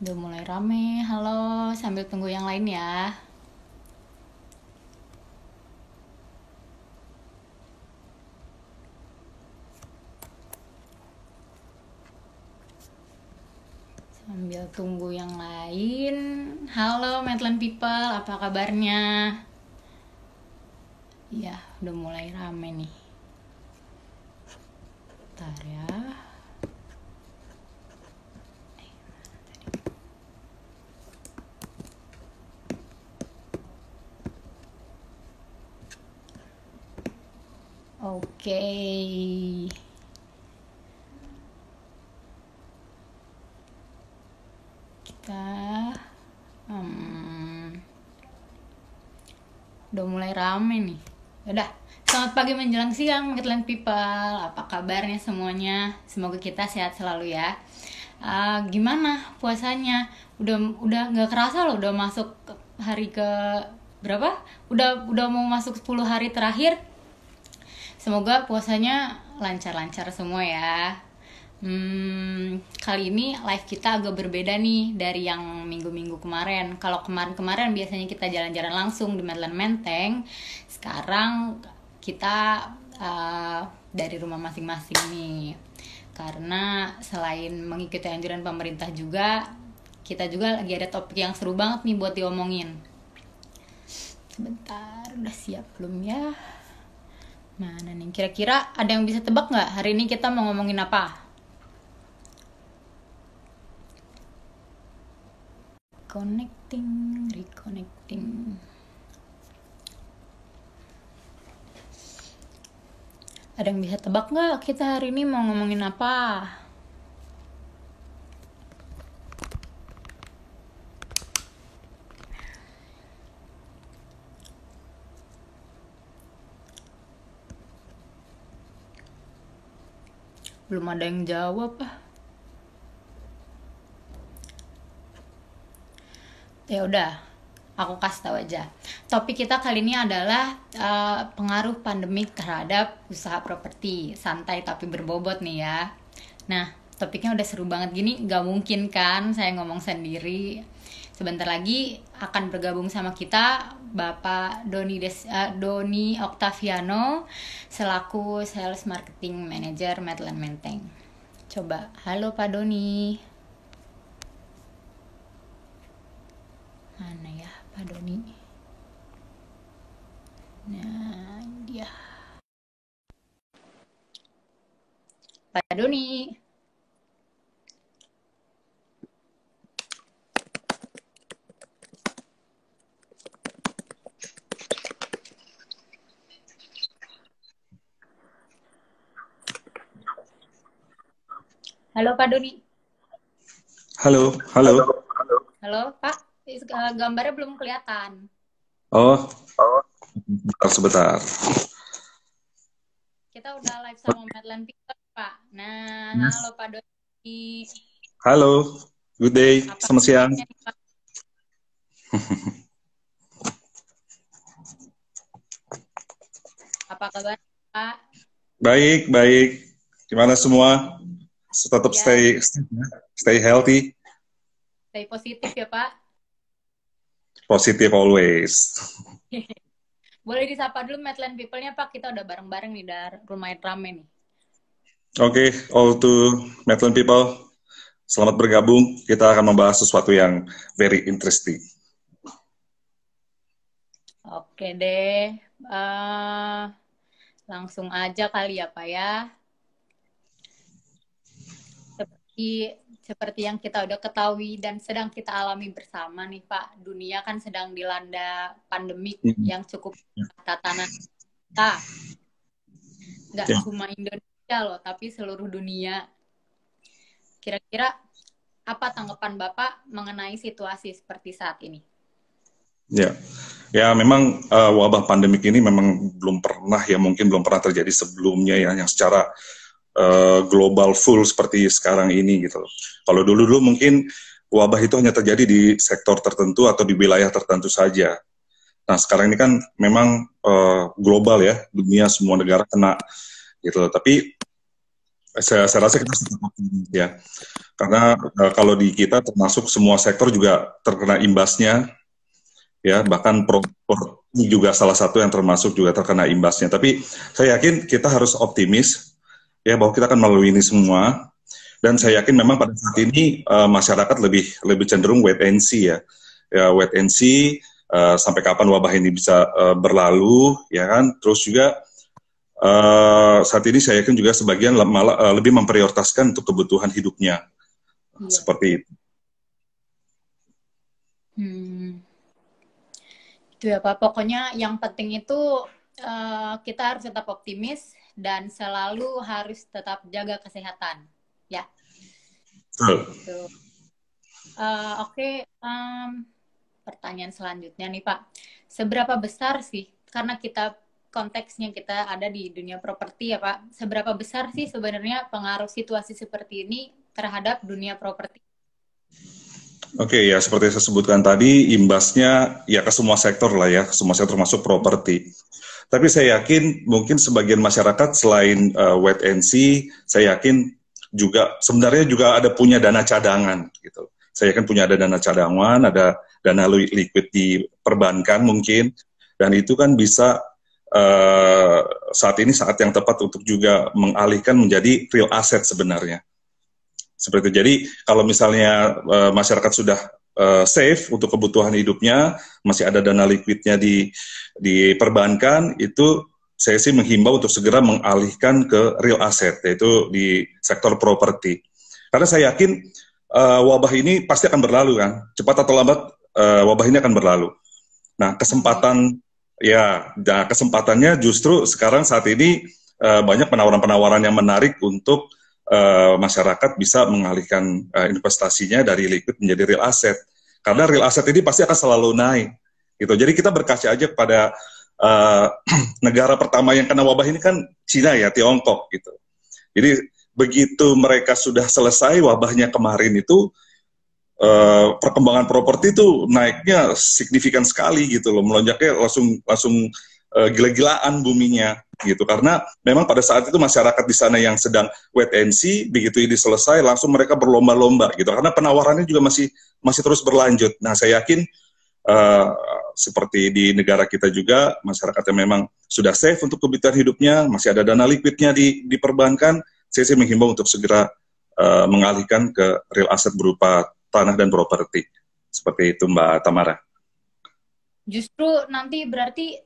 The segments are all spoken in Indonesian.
Udah mulai rame. Halo, sambil tunggu yang lain ya. Sambil tunggu yang lain. Halo, Medland People, apa kabarnya? Ya, udah mulai rame nih. Bentar ya. Oke. Kita udah mulai rame nih. Udah, selamat pagi menjelang siang, Medland People. Apa kabarnya semuanya? Semoga kita sehat selalu ya. Gimana puasanya? Udah nggak kerasa loh, udah masuk hari ke berapa? Udah mau masuk 10 hari terakhir. Semoga puasanya lancar-lancar semua ya. Kali ini live kita agak berbeda nih dari yang minggu-minggu kemarin. Kalau kemarin-kemarin biasanya kita jalan-jalan langsung di Medland Menteng. Sekarang kita dari rumah masing-masing nih. Karena selain mengikuti anjuran pemerintah juga, kita juga lagi ada topik yang seru banget nih buat diomongin. Sebentar, udah siap belum ya? Mana nih? Kira-kira ada yang bisa tebak nggak hari ini kita mau ngomongin apa? Reconnecting. Ada yang bisa tebak nggak kita hari ini mau ngomongin apa? Belum ada yang jawab ah. Ya udah, aku kasih tahu aja. Topik kita kali ini adalah pengaruh pandemik terhadap usaha properti. Santai tapi berbobot nih ya. Nah, topiknya udah seru banget gini, gak mungkin kan saya ngomong sendiri. Sebentar lagi akan bergabung sama kita Bapak Doni Octaviano selaku Sales Marketing Manager Medland Menteng. Coba, halo Pak Doni. Mana ya Pak Doni? Nah, ini dia. Pak Doni. Halo Pak Doni. Halo, halo. Halo Pak, gambarnya belum kelihatan. Oh, sebentar. Kita udah live sama Medland People Pak. Nah, halo Yes. Pak Doni. Halo, good day, Apa selamat siang. kabarnya nih Pak? Apa kabar Pak? Baik, baik. Gimana semua? Tetap Ya, stay healthy, stay positif ya Pak. positive always. Boleh disapa dulu Medland People-nya Pak. Kita udah bareng-bareng nih, dari lumayan rame nih. Oke, all to Medland people, selamat bergabung. Kita akan membahas sesuatu yang very interesting. Oke deh. Langsung aja kali ya Pak ya. Seperti yang kita udah ketahui dan sedang kita alami bersama nih Pak, dunia kan sedang dilanda pandemik yang cukup tatanan kita. Nggak Ya, cuma Indonesia loh, tapi seluruh dunia. Kira-kira apa tanggapan Bapak mengenai situasi seperti saat ini? ya, ya. Memang wabah pandemik ini memang belum pernah ya, mungkin belum pernah terjadi sebelumnya ya, yang secara global full seperti sekarang ini gitu. Kalau dulu mungkin wabah itu hanya terjadi di sektor tertentu atau di wilayah tertentu saja. Nah sekarang ini kan memang global ya, dunia semua negara kena gitu. Tapi Saya rasa kita tetap optimis ya, karena kalau di kita termasuk semua sektor juga terkena imbasnya ya, bahkan properti juga salah satu yang termasuk juga terkena imbasnya. Tapi saya yakin kita harus optimis ya bahwa kita akan melalui ini semua. Dan saya yakin memang pada saat ini masyarakat lebih lebih cenderung wait and see ya, wait and see sampai kapan wabah ini bisa berlalu ya kan. Terus juga saat ini saya yakin juga sebagian malah lebih memprioritaskan untuk kebutuhan hidupnya seperti itu. Itu ya Pak, pokoknya yang penting itu kita harus tetap optimis dan selalu harus tetap jaga kesehatan, ya. Gitu. Oke, pertanyaan selanjutnya nih Pak, seberapa besar sih, karena kita konteksnya kita ada di dunia properti ya Pak, seberapa besar sih sebenarnya pengaruh situasi seperti ini terhadap dunia properti? Oke, ya seperti saya sebutkan tadi, imbasnya ya ke semua sektor lah ya, semua sektor termasuk properti. Tapi saya yakin mungkin sebagian masyarakat selain wait and see, saya yakin juga sebenarnya juga ada punya dana cadangan gitu. Saya yakin punya ada dana cadangan, ada dana liquid di perbankan mungkin, dan itu kan bisa saat ini saat yang tepat untuk juga mengalihkan menjadi real asset sebenarnya. Seperti itu. Jadi kalau misalnya masyarakat sudah safe untuk kebutuhan hidupnya, masih ada dana liquidnya di perbankan, itu saya sih menghimbau untuk segera mengalihkan ke real asset, yaitu di sektor properti. Karena saya yakin wabah ini pasti akan berlalu kan, cepat atau lambat wabah ini akan berlalu. Nah kesempatannya justru sekarang saat ini banyak penawaran-penawaran yang menarik untuk masyarakat bisa mengalihkan investasinya dari liquid menjadi real asset. Karena real asset ini pasti akan selalu naik. Gitu. Jadi kita berkaca aja kepada negara pertama yang kena wabah ini kan Cina ya, Tiongkok gitu. Jadi begitu mereka sudah selesai wabahnya kemarin itu, perkembangan properti itu naiknya signifikan sekali gitu loh, melonjaknya langsung gila-gilaan buminya gitu, karena memang pada saat itu masyarakat di sana yang sedang wait and see, begitu ini selesai langsung mereka berlomba-lomba gitu, karena penawarannya juga masih terus berlanjut. Nah saya yakin seperti di negara kita juga masyarakat yang memang sudah safe untuk kebutuhan hidupnya, masih ada dana liquidnya di perbankan, saya sih menghimbau untuk segera mengalihkan ke real asset berupa tanah dan properti. Seperti itu Mbak Tamara. Justru nanti berarti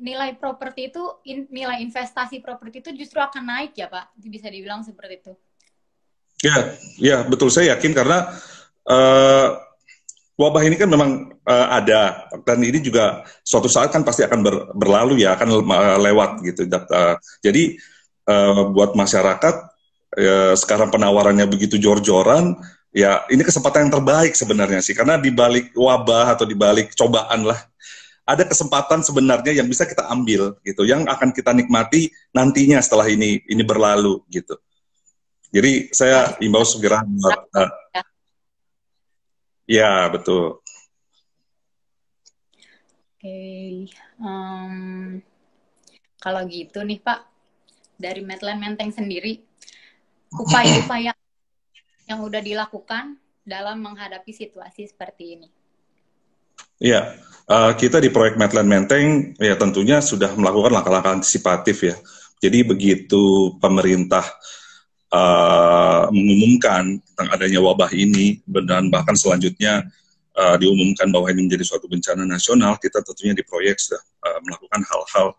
nilai properti itu, nilai investasi properti itu justru akan naik ya Pak? Bisa dibilang seperti itu. Ya betul, saya yakin karena wabah ini kan memang ada, dan ini juga suatu saat kan pasti akan berlalu ya, akan lewat gitu. Jadi buat masyarakat sekarang penawarannya begitu jor-joran, ya ini kesempatan yang terbaik sebenarnya sih, karena di balik wabah atau di balik cobaan lah, ada kesempatan sebenarnya yang bisa kita ambil gitu, yang akan kita nikmati nantinya setelah ini berlalu gitu. Jadi saya imbau segera ya betul. Oke, kalau gitu nih Pak, dari Medland Menteng sendiri, upaya-upaya yang udah dilakukan dalam menghadapi situasi seperti ini. Ya, kita di proyek Medland Menteng ya tentunya sudah melakukan langkah-langkah antisipatif ya. Jadi begitu pemerintah mengumumkan tentang adanya wabah ini, dan bahkan selanjutnya diumumkan bahwa ini menjadi suatu bencana nasional, kita tentunya di proyek sudah melakukan hal-hal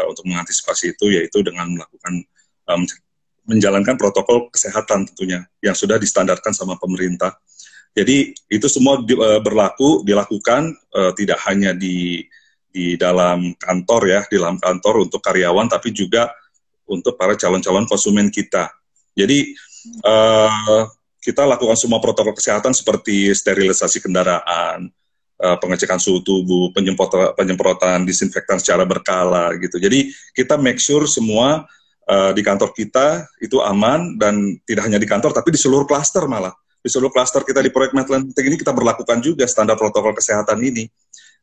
untuk mengantisipasi itu, yaitu dengan melakukan menjalankan protokol kesehatan tentunya yang sudah distandarkan sama pemerintah. Jadi itu semua dilakukan tidak hanya di dalam kantor ya, di dalam kantor untuk karyawan, tapi juga untuk para calon-calon konsumen kita. Jadi kita lakukan semua protokol kesehatan seperti sterilisasi kendaraan, pengecekan suhu tubuh, penyemprotan disinfektan secara berkala gitu. Jadi kita make sure semua di kantor kita itu aman, dan tidak hanya di kantor tapi di seluruh klaster malah. Di seluruh klaster kita di proyek Medland Menteng ini kita berlakukan juga standar protokol kesehatan ini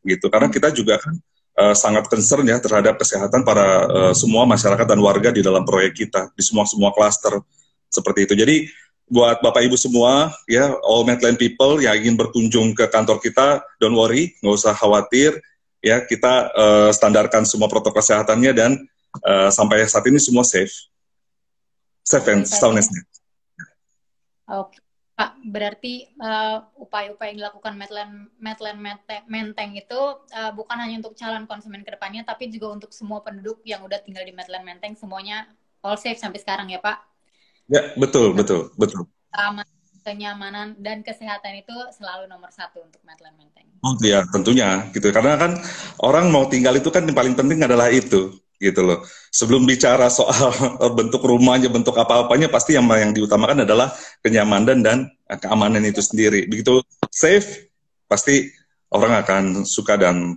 gitu, karena kita juga kan sangat concern ya terhadap kesehatan para semua masyarakat dan warga di dalam proyek kita di semua klaster seperti itu. Jadi buat Bapak Ibu semua ya, all Medline people yang ingin berkunjung ke kantor kita, don't worry, nggak usah khawatir ya, kita standarkan semua protokol kesehatannya dan sampai saat ini semua safe and soundness. Oke, Pak, berarti upaya-upaya yang dilakukan Medline Menteng itu bukan hanya untuk calon konsumen kedepannya, tapi juga untuk semua penduduk yang udah tinggal di Medline Menteng, semuanya all safe sampai sekarang ya, Pak? Ya, betul. Kenyamanan dan kesehatan itu selalu nomor satu untuk Medline Menteng. Oh ya, tentunya gitu. Karena kan orang mau tinggal itu kan yang paling penting adalah itu, gitu loh. Sebelum bicara soal bentuk rumahnya, bentuk apa-apanya, pasti yang diutamakan adalah kenyamanan dan keamanan itu sendiri. Begitu safe, pasti orang akan suka dan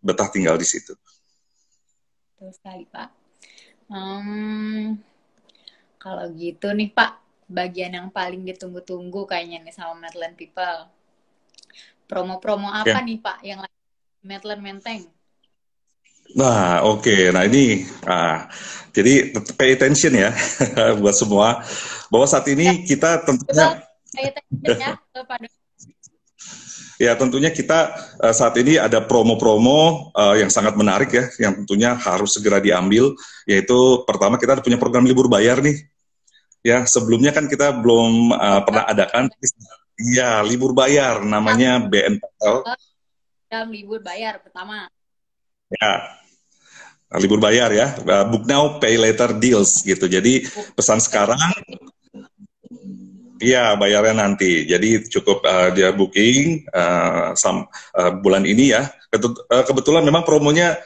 betah tinggal di situ. Betul sekali, Pak. Kalau gitu nih, Pak, bagian yang paling ditunggu-tunggu kayaknya nih sama Medline people. Promo-promo apa nih, Pak, yang lagi Medline Menteng? Nah, oke. Nah, ini jadi pay attention ya buat semua bahwa saat ini kita tentunya pay attention ya kepada ya, tentunya kita saat ini ada promo-promo yang sangat menarik ya, yang tentunya harus segera diambil, yaitu pertama kita punya program libur bayar nih. Ya, sebelumnya kan kita belum pernah adakan. Iya, libur bayar namanya BNPL. Libur bayar pertama. Ya, libur bayar ya, book now, pay later deals gitu. Jadi pesan sekarang, iya bayarnya nanti. Jadi cukup dia booking bulan ini ya. Kebetulan memang promonya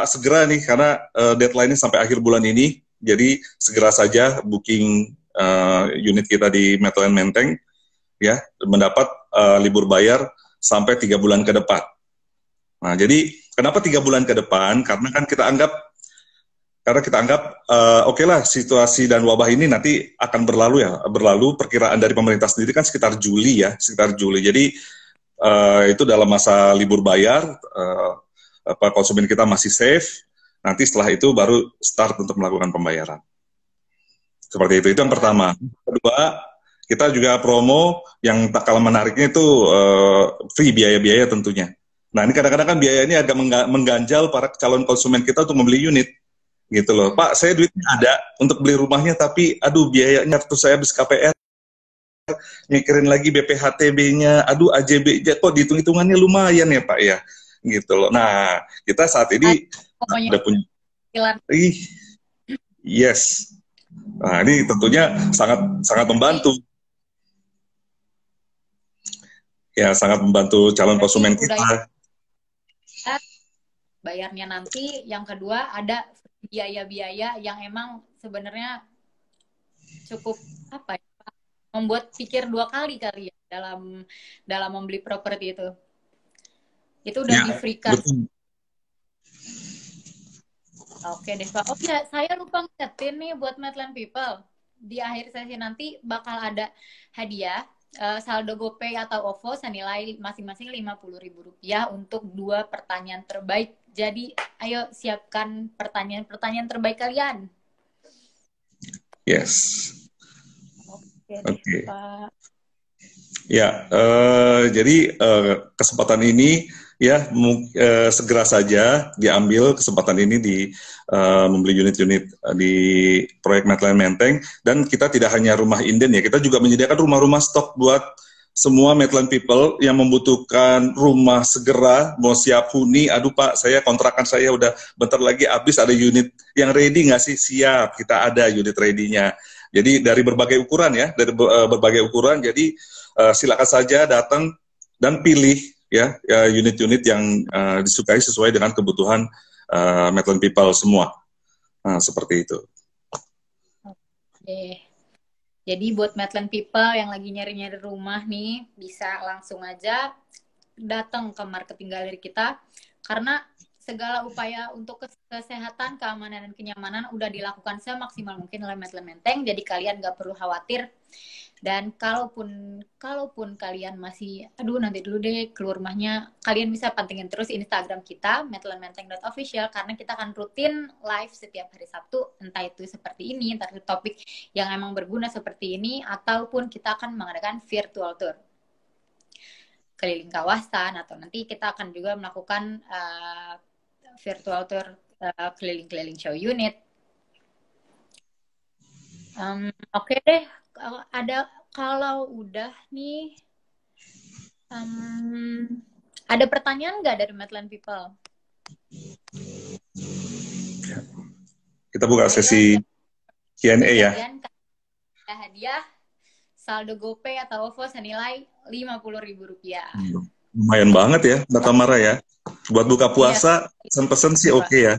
segera nih karena deadline-nya sampai akhir bulan ini. Jadi segera saja booking unit kita di Medline Menteng ya, mendapat libur bayar sampai 3 bulan ke depan. Nah, jadi kenapa 3 bulan ke depan? Karena kan kita anggap oke lah, situasi dan wabah ini nanti akan berlalu. Perkiraan dari pemerintah sendiri kan sekitar Juli. Jadi itu dalam masa libur bayar, konsumen kita masih safe. Nanti setelah itu baru start untuk melakukan pembayaran. Seperti itu yang pertama. Kedua, kita juga promo yang tak kalah menariknya itu free biaya-biaya tentunya. Nah, ini kadang-kadang kan biaya ini agak mengganjal para calon konsumen kita untuk membeli unit. Gitu loh. Pak, saya duitnya ada untuk beli rumahnya, tapi aduh biayanya terus saya habis KPR, mikirin lagi BPHTB-nya, aduh AJB-nya kok dihitung-hitungannya lumayan ya Pak ya. Gitu loh. Nah, kita saat ini ada punya yes. Nah, ini tentunya sangat membantu. Ya, sangat membantu calon konsumen kita. Bayarnya nanti, yang kedua ada biaya-biaya yang emang sebenarnya cukup membuat pikir 2 kali ya dalam membeli properti itu. Itu udah di-free-kan. Oke deh, Pak. Oh ya, saya lupa ngingetin nih buat Medline people. Di akhir sesi nanti bakal ada hadiah saldo GoPay atau OVO senilai masing-masing Rp50.000 untuk 2 pertanyaan terbaik. Jadi, ayo siapkan pertanyaan terbaik kalian. Yes. Oke. Pak. Ya, jadi kesempatan ini ya segera saja diambil kesempatan ini di membeli unit-unit di proyek Medline Menteng, dan kita tidak hanya rumah inden ya, kita juga menyediakan rumah-rumah stok buat semua Medline people yang membutuhkan rumah segera, mau siap huni, aduh Pak, kontrakan saya udah bentar lagi habis, ada unit yang ready nggak sih? Siap, kita ada unit ready-nya. Jadi dari berbagai ukuran ya, jadi silakan saja datang dan pilih ya unit-unit yang disukai sesuai dengan kebutuhan Medline people semua. Nah, seperti itu. Oke. Jadi buat Medline people yang lagi nyari-nyari rumah nih, bisa langsung aja datang ke marketing galeri kita, karena segala upaya untuk kesehatan, keamanan, dan kenyamanan udah dilakukan semaksimal mungkin oleh Medline Menteng, jadi kalian gak perlu khawatir. Dan kalaupun kalian masih, aduh nanti dulu deh keluar rumahnya, kalian bisa pantengin terus Instagram kita, madelanmenteng.official, karena kita akan rutin live setiap hari Sabtu, entah itu seperti ini, entah itu topik yang emang berguna seperti ini, ataupun kita akan mengadakan virtual tour keliling kawasan, atau nanti kita akan juga melakukan virtual tour keliling-keliling show unit. Oke deh, ada kalau udah nih, ada pertanyaan nggak dari Medland People? Kita buka sesi Q&A ya. Hadiah saldo GoPay atau OVO senilai Rp50.000. Lumayan banget ya, Mbak Tamara ya. Buat buka puasa, pesen-pesen sih oke ya.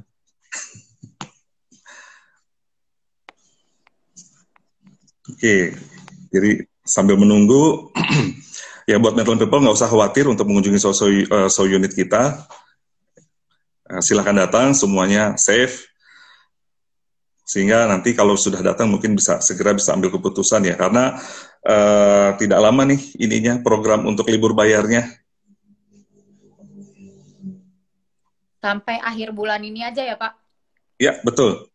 Oke, jadi sambil menunggu, ya buat Medland People nggak usah khawatir untuk mengunjungi show unit kita. Silahkan datang, semuanya safe. Sehingga nanti kalau sudah datang mungkin segera bisa ambil keputusan ya. Karena tidak lama nih ininya program untuk libur bayarnya. Sampai akhir bulan ini aja ya Pak? Ya, betul.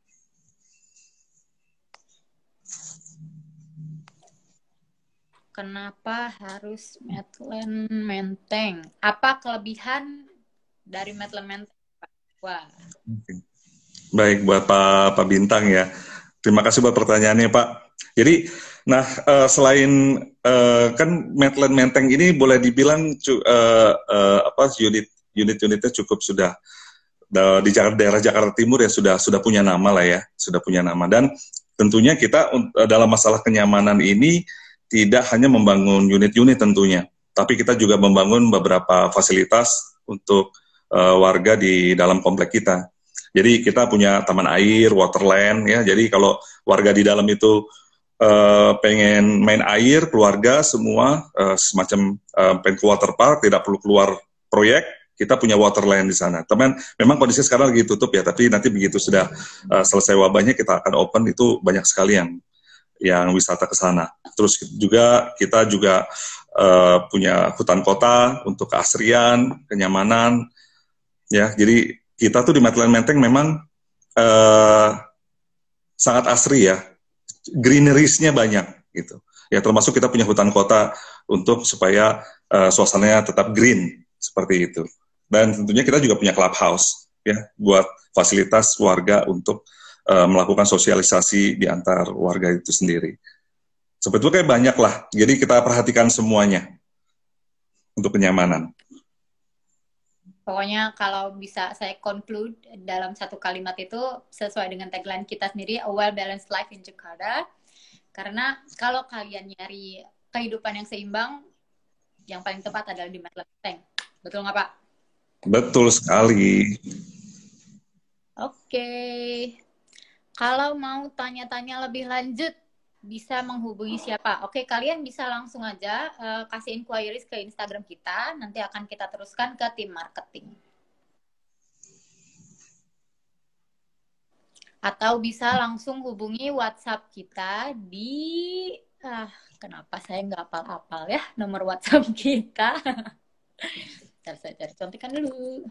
Kenapa harus Medland Menteng? Apa kelebihan dari Medland Menteng, Pak? Wah. Baik, buat Pak Bintang ya. Terima kasih buat pertanyaannya, Pak. Jadi, nah selain kan Medland Menteng ini boleh dibilang unit-unitnya cukup sudah di daerah Jakarta Timur ya sudah punya nama lah ya, sudah punya nama. Dan tentunya kita dalam masalah kenyamanan ini tidak hanya membangun unit-unit tentunya, tapi kita juga membangun beberapa fasilitas untuk warga di dalam komplek kita. Jadi kita punya taman air, waterland ya. Jadi kalau warga di dalam itu pengen main air, keluarga semua semacam pengen ke water park, tidak perlu keluar proyek, kita punya waterland di sana. Teman, memang kondisi sekarang lagi tutup ya, tapi nanti begitu sudah selesai wabahnya kita akan open, itu banyak sekali yang wisata ke sana. Terus juga kita juga punya hutan kota untuk keasrian, kenyamanan, ya. Jadi kita tuh di Medland Menteng memang sangat asri ya, greeneries-nya banyak gitu. Ya termasuk kita punya hutan kota untuk supaya suasananya tetap green seperti itu. Dan tentunya kita juga punya clubhouse ya buat fasilitas warga untuk melakukan sosialisasi di antar warga itu sendiri. Sebetulnya kayak banyak lah. Jadi kita perhatikan semuanya untuk kenyamanan. Pokoknya kalau bisa saya conclude dalam satu kalimat itu sesuai dengan tagline kita sendiri, a well-balanced life in Jakarta. Karena kalau kalian nyari kehidupan yang seimbang, yang paling tepat adalah di Medland Menteng. Betul nggak Pak? Betul sekali. Oke. Kalau mau tanya-tanya lebih lanjut, bisa menghubungi siapa? Oke, kalian bisa langsung aja kasih inquiries ke Instagram kita. Nanti akan kita teruskan ke tim marketing. Atau bisa langsung hubungi WhatsApp kita di... kenapa saya nggak hafal-hafal ya nomor WhatsApp kita. Ntar saya cari contekan dulu.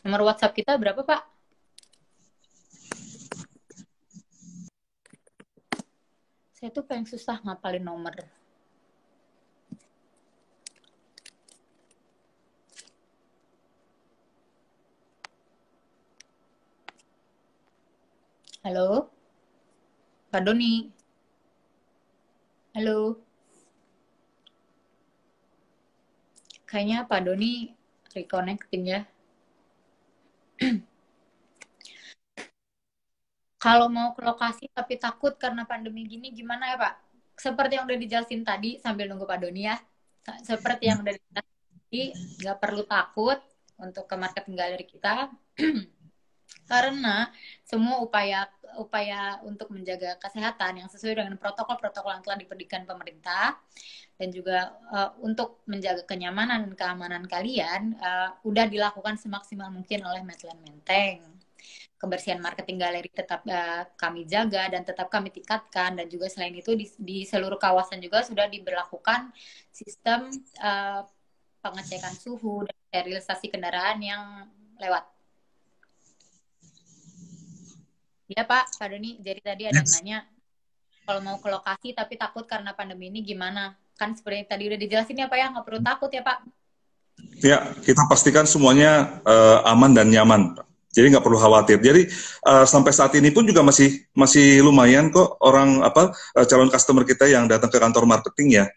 Nomor WhatsApp kita berapa, Pak? Saya tuh paling susah ngapalin nomor. Halo? Pak Doni? Halo? Kayaknya Pak Doni reconnecting ya. Kalau mau ke lokasi tapi takut karena pandemi gini gimana ya Pak? Seperti yang udah dijelasin tadi sambil nunggu Pak Doni ya. Seperti yang udah dijelasin tadi, nggak perlu takut untuk ke marketing galeri kita. Karena semua upaya untuk menjaga kesehatan yang sesuai dengan protokol-protokol yang telah diberikan pemerintah dan juga untuk menjaga kenyamanan dan keamanan kalian udah dilakukan semaksimal mungkin oleh Medland Menteng. kebersihan marketing galeri tetap kami jaga dan tetap kami tingkatkan, dan juga selain itu di seluruh kawasan juga sudah diberlakukan sistem pengecekan suhu dan sterilisasi kendaraan yang lewat. Ya Pak Doni, jadi tadi ada yang nanya kalau mau ke lokasi tapi takut karena pandemi ini gimana? Kan seperti tadi udah dijelasin ya Pak ya, nggak perlu takut ya Pak. Ya, kita pastikan semuanya aman dan nyaman. Jadi nggak perlu khawatir. Jadi sampai saat ini pun juga masih lumayan kok orang calon customer kita yang datang ke kantor marketing ya.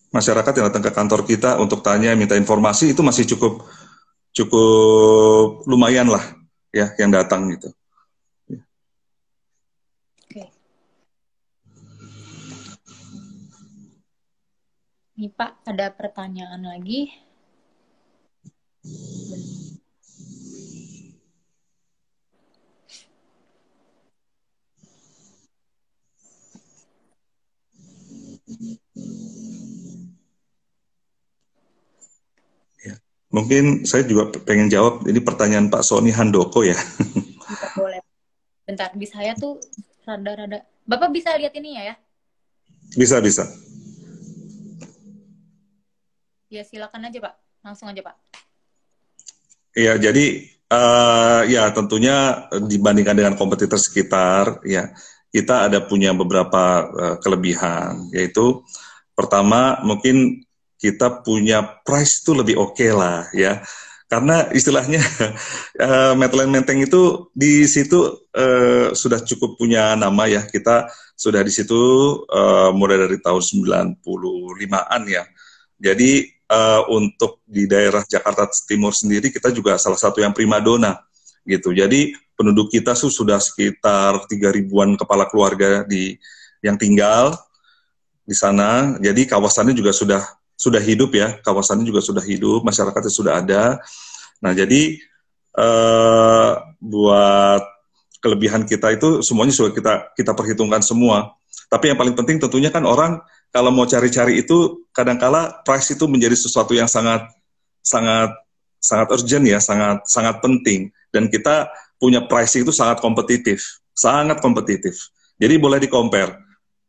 Masyarakat yang datang ke kantor kita untuk tanya, minta informasi itu masih cukup lumayan lah ya yang datang gitu. Oke. Nih Pak, ada pertanyaan lagi. Ya. Mungkin saya juga pengen jawab, ini pertanyaan Pak Sony Handoko ya. Bisa boleh. Bentar, di saya tuh rada-rada. Bapak bisa lihat ini ya? Bisa, bisa. Ya silakan aja Pak, langsung aja Pak. Iya, jadi ya tentunya dibandingkan dengan kompetitor sekitar, ya kita ada punya beberapa kelebihan, yaitu pertama mungkin kita punya price itu lebih oke lah, ya. Karena istilahnya Medline Menteng itu di situ sudah cukup punya nama ya. Kita sudah di situ mulai dari tahun 95-an ya. Jadi untuk di daerah Jakarta Timur sendiri kita juga salah satu yang primadona gitu. Jadi penduduk kita sudah sekitar 3.000-an kepala keluarga yang tinggal di sana. Jadi kawasannya juga sudah hidup ya. Kawasannya juga sudah hidup, masyarakatnya sudah ada. Nah, jadi buat kelebihan kita itu semuanya sudah kita perhitungkan semua. Tapi yang paling penting tentunya kan orang kalau mau cari-cari itu kadangkala price itu menjadi sesuatu yang sangat sangat sangat urgent ya, sangat sangat penting, dan kita punya pricing itu sangat kompetitif, sangat kompetitif. Jadi boleh di-compare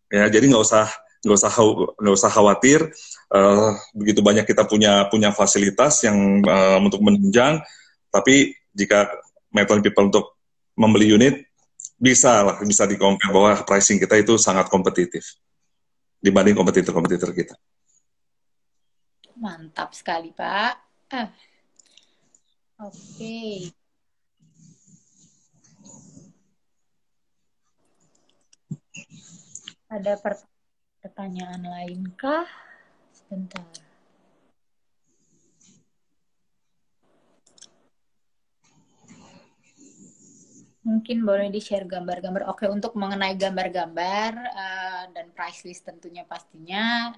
ya. Jadi nggak usah khawatir. Begitu banyak kita punya fasilitas yang untuk menunjang, tapi jika Meton People untuk membeli unit bisa di-compare bahwa pricing kita itu sangat kompetitif dibanding kompetitor-kompetitor kita. Mantap sekali Pak. Oke. Ada pertanyaan lain kah? Sebentar. Mungkin boleh di-share gambar-gambar. Oke, untuk mengenai gambar-gambar dan price list tentunya pastinya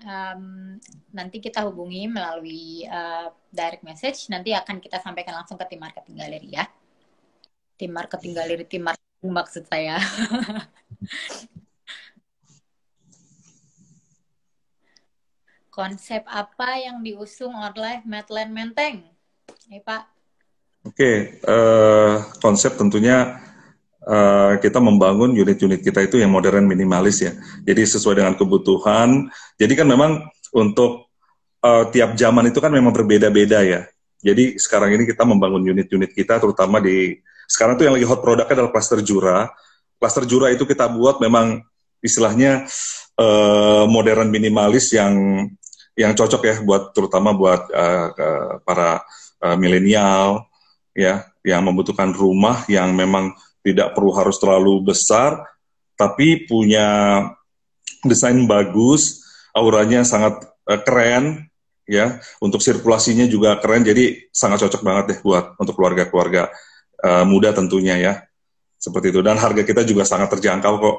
nanti kita hubungi melalui direct message. Nanti akan kita sampaikan langsung ke tim marketing galeri ya. Tim marketing galeri, tim marketing maksud saya. Konsep apa yang diusung oleh Medline Menteng? Pak. Oke, konsep tentunya kita membangun unit-unit kita itu yang modern minimalis ya. Jadi sesuai dengan kebutuhan. Jadi kan memang untuk tiap zaman itu kan memang berbeda-beda ya. Jadi sekarang ini kita membangun unit-unit kita terutama sekarang tuh yang lagi hot produknya adalah klaster Jura. Klaster Jura itu kita buat memang istilahnya modern minimalis yang cocok ya terutama buat para milenial ya, yang membutuhkan rumah yang memang tidak perlu harus terlalu besar, tapi punya desain bagus, auranya sangat keren, ya, untuk sirkulasinya juga keren, jadi sangat cocok banget deh buat untuk keluarga-keluarga muda tentunya ya, seperti itu. Dan harga kita juga sangat terjangkau kok.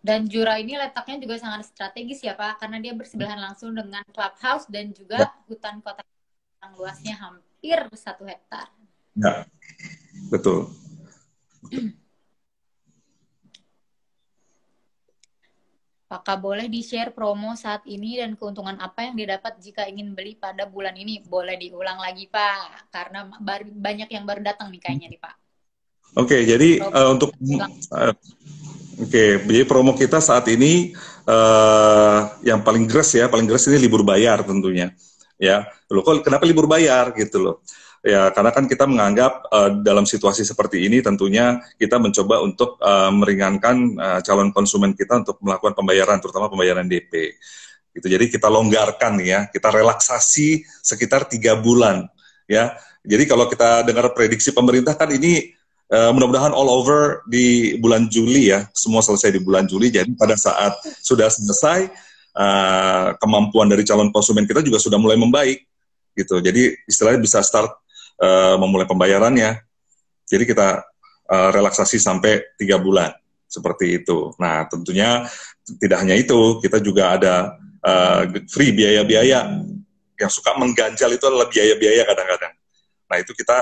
Dan Jura ini letaknya juga sangat strategis ya Pak, karena dia bersebelahan langsung dengan clubhouse dan juga hutan kota yang luasnya hampir 1 hektar. Ya, betul. Apakah boleh di-share promo saat ini dan keuntungan apa yang didapat jika ingin beli pada bulan ini? Boleh diulang lagi, Pak, karena banyak yang baru datang nih kayaknya nih, Pak. Oke, jadi Promo untuk jadi promo kita saat ini yang paling paling gres ini libur bayar tentunya. Ya, loh kok kenapa libur bayar gitu loh? Ya, karena kan kita menganggap dalam situasi seperti ini tentunya kita mencoba untuk meringankan calon konsumen kita untuk melakukan pembayaran, terutama pembayaran DP. Gitu. Jadi kita longgarkan ya, kita relaksasi sekitar 3 bulan ya. Jadi kalau kita dengar prediksi pemerintah kan ini mudah-mudahan all over di bulan Juli ya, semua selesai di bulan Juli. Jadi pada saat sudah selesai, kemampuan dari calon konsumen kita juga sudah mulai membaik, gitu. Jadi istilahnya bisa start memulai pembayarannya. Jadi kita relaksasi sampai 3 bulan seperti itu. Nah tentunya tidak hanya itu, kita juga ada free biaya-biaya yang suka mengganjal itu adalah biaya-biaya kadang-kadang. Nah itu kita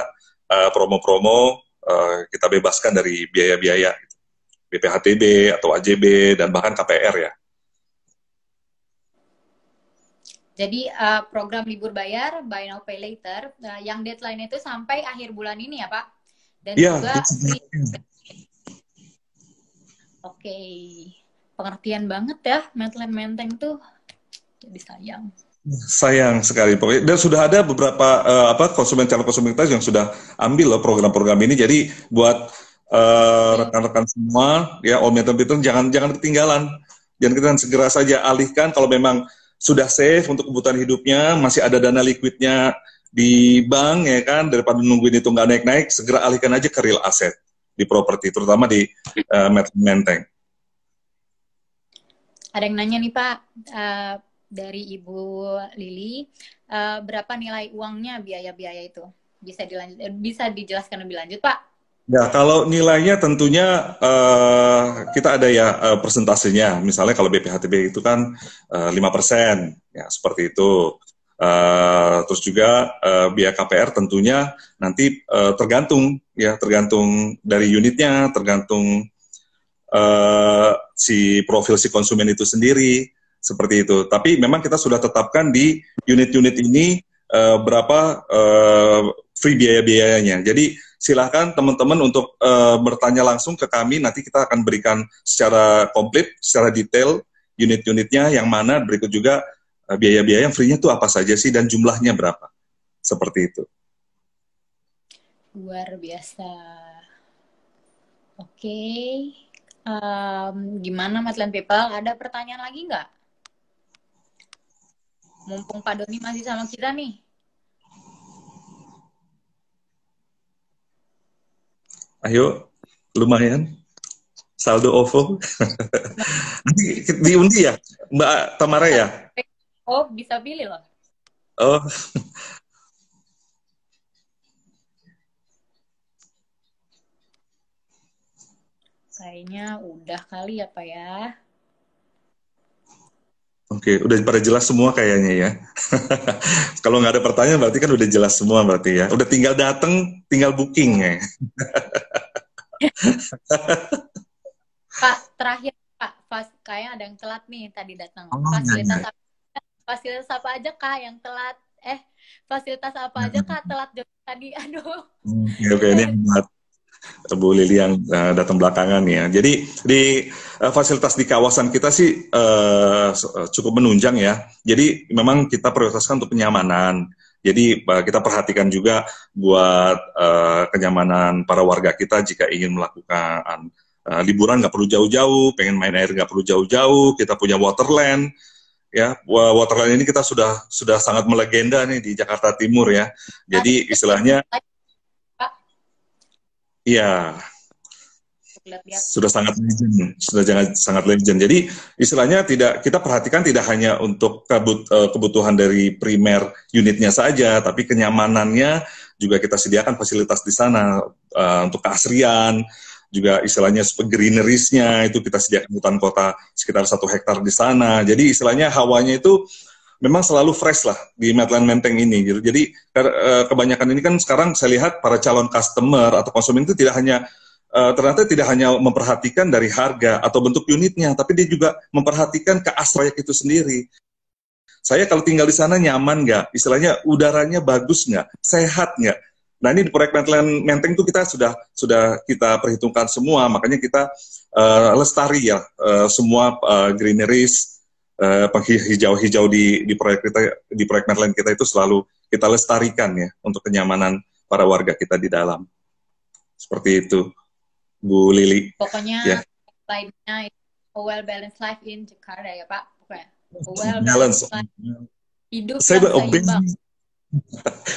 promo-promo kita bebaskan dari biaya-biaya BPHTB atau AJB dan bahkan KPR ya. Jadi program libur bayar buy now pay later yang deadline itu sampai akhir bulan ini ya Pak. Dan juga free. Oke. Pengertian banget ya Medland Menteng tuh. Jadi sayang sekali pokoknya. Dan sudah ada beberapa calon konsumen kita yang sudah ambil loh program-program ini. Jadi buat rekan-rekan semua ya All Medland People jangan ketinggalan. Dan kita segera saja alihkan kalau memang sudah safe untuk kebutuhan hidupnya, masih ada dana liquidnya di bank ya kan, daripada nungguin itu nggak naik-naik, segera alihkan aja ke real asset di properti, terutama di Menteng. Ada yang nanya nih Pak, dari Ibu Lili, berapa nilai uangnya biaya-biaya itu? Bisa dijelaskan lebih lanjut Pak? Ya, kalau nilainya tentunya kita ada ya persentasenya. Misalnya kalau BPHTB itu kan 5%, ya seperti itu. Terus juga biaya KPR tentunya nanti tergantung dari unitnya, tergantung si profil si konsumen itu sendiri, seperti itu. Tapi memang kita sudah tetapkan di unit-unit ini berapa free biaya-biayanya. Jadi silahkan teman-teman untuk bertanya langsung ke kami, nanti kita akan berikan secara komplit, secara detail unit-unitnya yang mana, berikut juga biaya-biaya yang free-nya itu apa saja sih dan jumlahnya berapa. Seperti itu. Luar biasa. Oke. Gimana Medland People? Ada pertanyaan lagi nggak? Mumpung Pak Doni masih sama kita nih. Ayo, lumayan. Saldo OVO. Nanti diundi ya, Mbak Tamara ya? Oh, bisa pilih loh. Oh. Kayaknya udah kali ya Pak ya. Oke, udah pada jelas semua kayaknya ya. Kalau nggak ada pertanyaan berarti kan udah jelas semua berarti ya. Udah tinggal datang, tinggal booking ya. Pak, terakhir Pak, kayaknya ada yang telat nih tadi datang. Fasilitas apa aja Kak yang telat? Fasilitas apa aja Kak telat tadi? Aduh. Oke, ini buat Bu Lili yang datang belakangan ya. Jadi di fasilitas di kawasan kita sih cukup menunjang ya. Jadi memang kita prioritaskan untuk kenyamanan. Jadi kita perhatikan juga buat kenyamanan para warga kita jika ingin melakukan liburan nggak perlu jauh-jauh, pengen main air nggak perlu jauh-jauh. Kita punya Waterland. Ya, Waterland ini kita sudah sangat melegenda nih di Jakarta Timur ya. Jadi istilahnya iya, sudah sangat legend. Jadi istilahnya kita perhatikan tidak hanya untuk kebutuhan dari primer unitnya saja, tapi kenyamanannya juga kita sediakan fasilitas di sana untuk keasrian, juga istilahnya greeneries-nya itu kita sediakan hutan kota sekitar 1 hektar di sana. Jadi istilahnya hawanya itu memang selalu fresh lah di Medland Menteng ini gitu. Jadi kebanyakan ini kan sekarang saya lihat para calon customer atau konsumen itu tidak hanya ternyata tidak hanya memperhatikan dari harga atau bentuk unitnya, tapi dia juga memperhatikan keaslian itu sendiri. Saya kalau tinggal di sana nyaman nggak? Istilahnya udaranya bagus nggak? Sehat nggak? Nah ini di proyek Menteng itu kita sudah kita perhitungkan semua, makanya kita lestari ya semua greeneries, hijau-hijau di proyek kita, di proyek Menteng kita itu selalu kita lestarikan ya untuk kenyamanan para warga kita di dalam. Seperti itu, Bu Lili. Pokoknya Ya. lainnya a well balanced life in Jakarta ya Pak. Pokoknya a well Balance. balanced life, hidup Saya yang seimbang.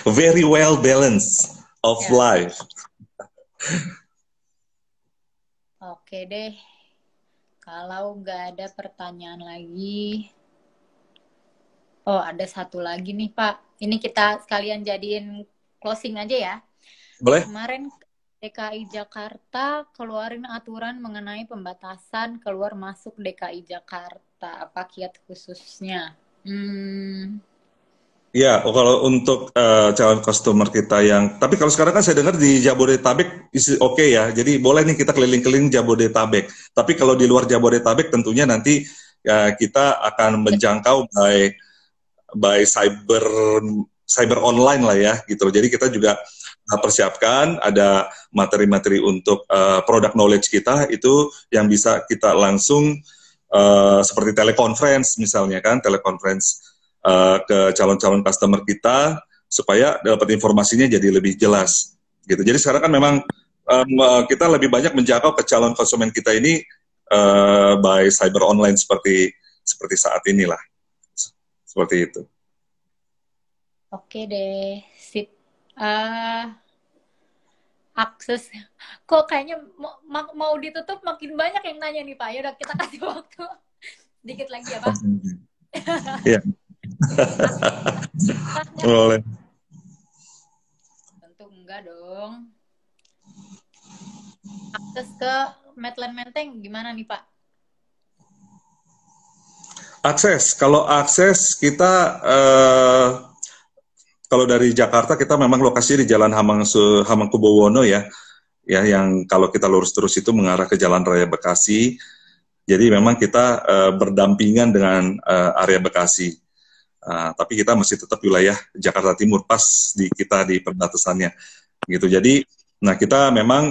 very well balanced of Ya. life. Oke deh. Kalau nggak ada pertanyaan lagi, oh ada satu lagi nih Pak. Ini kita sekalian jadiin closing aja ya. Boleh? Kemarin DKI Jakarta keluarin aturan mengenai pembatasan keluar masuk DKI Jakarta. Apa kiat khususnya? Ya, kalau untuk calon customer kita yang, tapi kalau sekarang kan saya dengar di Jabodetabek oke ya, jadi boleh nih kita keliling-keliling Jabodetabek. Tapi kalau di luar Jabodetabek tentunya nanti ya, kita akan menjangkau by cyber online lah ya, gitu. Jadi kita juga persiapkan ada materi-materi untuk product knowledge kita itu yang bisa kita langsung seperti teleconference misalnya kan, teleconference ke calon-calon customer kita supaya dapat informasinya jadi lebih jelas gitu. Jadi sekarang kan memang kita lebih banyak menjangkau ke calon konsumen kita ini by cyber online seperti saat inilah. Seperti itu. Oke deh, sip. Akses, kok kayaknya mau ditutup makin banyak yang nanya nih Pak. Ya udah kita kasih waktu sedikit lagi ya Pak. Iya. Boleh. Tentu enggak dong. Akses ke Medland Menteng gimana nih Pak? Kalau akses kita kalau dari Jakarta kita memang lokasi di Jalan Hamengkubuwono ya, yang kalau kita lurus terus itu mengarah ke Jalan Raya Bekasi. Jadi memang kita berdampingan dengan area Bekasi. Tapi kita masih tetap wilayah Jakarta Timur pas di perbatasannya gitu. Jadi nah kita memang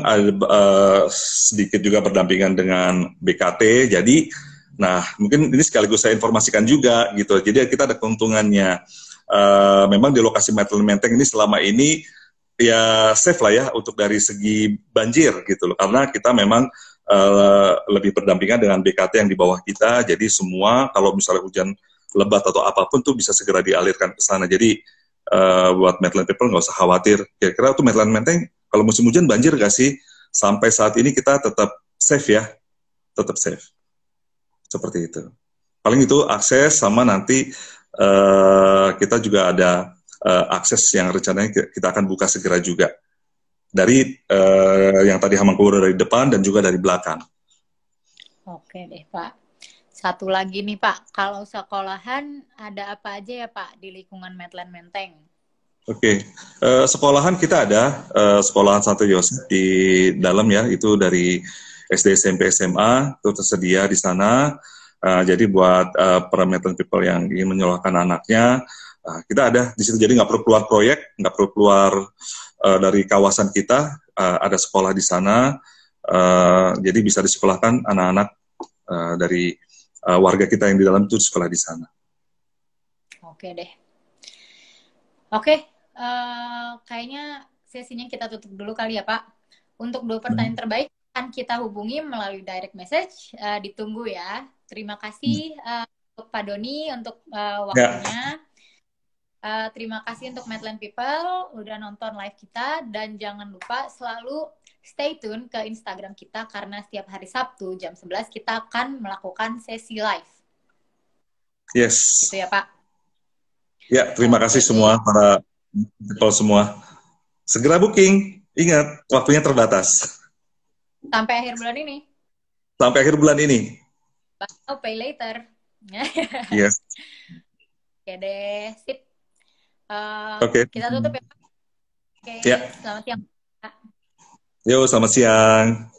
sedikit juga berdampingan dengan BKT. Jadi nah mungkin ini sekaligus saya informasikan juga gitu. Jadi kita ada keuntungannya. Memang di lokasi Medland Menteng ini selama ini ya safe lah ya untuk dari segi banjir gitu loh. Karena kita memang lebih berdampingan dengan BKT yang di bawah kita. Jadi semua kalau misalnya hujan lebat atau apapun tuh bisa segera dialirkan ke sana. Jadi buat Medland people nggak usah khawatir. Kira-kira tuh Medland Menteng kalau musim hujan banjir nggak sih? Sampai saat ini kita tetap safe ya, tetap safe. Seperti itu. Paling itu akses sama nanti kita juga ada akses yang rencananya kita akan buka segera juga. Dari yang tadi Hamengkubuwono dari depan dan juga dari belakang. Oke deh Pak. Satu lagi nih Pak, kalau sekolahan ada apa aja ya Pak di lingkungan Medland Menteng? Oke, sekolahan kita ada sekolahan Santo Yosef di dalam ya, itu dari SD, SMP, SMA itu tersedia di sana. Jadi buat para Medland people yang ingin menyekolahkan anaknya, kita ada di situ. Jadi nggak perlu keluar proyek, nggak perlu keluar dari kawasan kita, ada sekolah di sana. Jadi bisa disekolahkan anak-anak dari warga kita yang di dalam itu sekolah di sana. Oke deh. Oke, kayaknya sesinya kita tutup dulu kali ya Pak. Untuk 2 pertanyaan terbaik akan kita hubungi melalui direct message. Ditunggu ya. Terima kasih untuk Pak Doni untuk waktunya. Terima kasih untuk Medland People udah nonton live kita. Dan jangan lupa selalu stay tune ke Instagram kita karena setiap hari Sabtu jam 11 kita akan melakukan sesi live. Yes. Itu ya Pak. Ya, terima kasih semua para people semua. Segera booking. Ingat, waktunya terbatas. Sampai akhir bulan ini. Sampai akhir bulan ini. Oh, pay later. Yes. Oke deh, sip. Oke. Kita tutup ya Pak. Oke, Ya. selamat siang. Yo, selamat siang.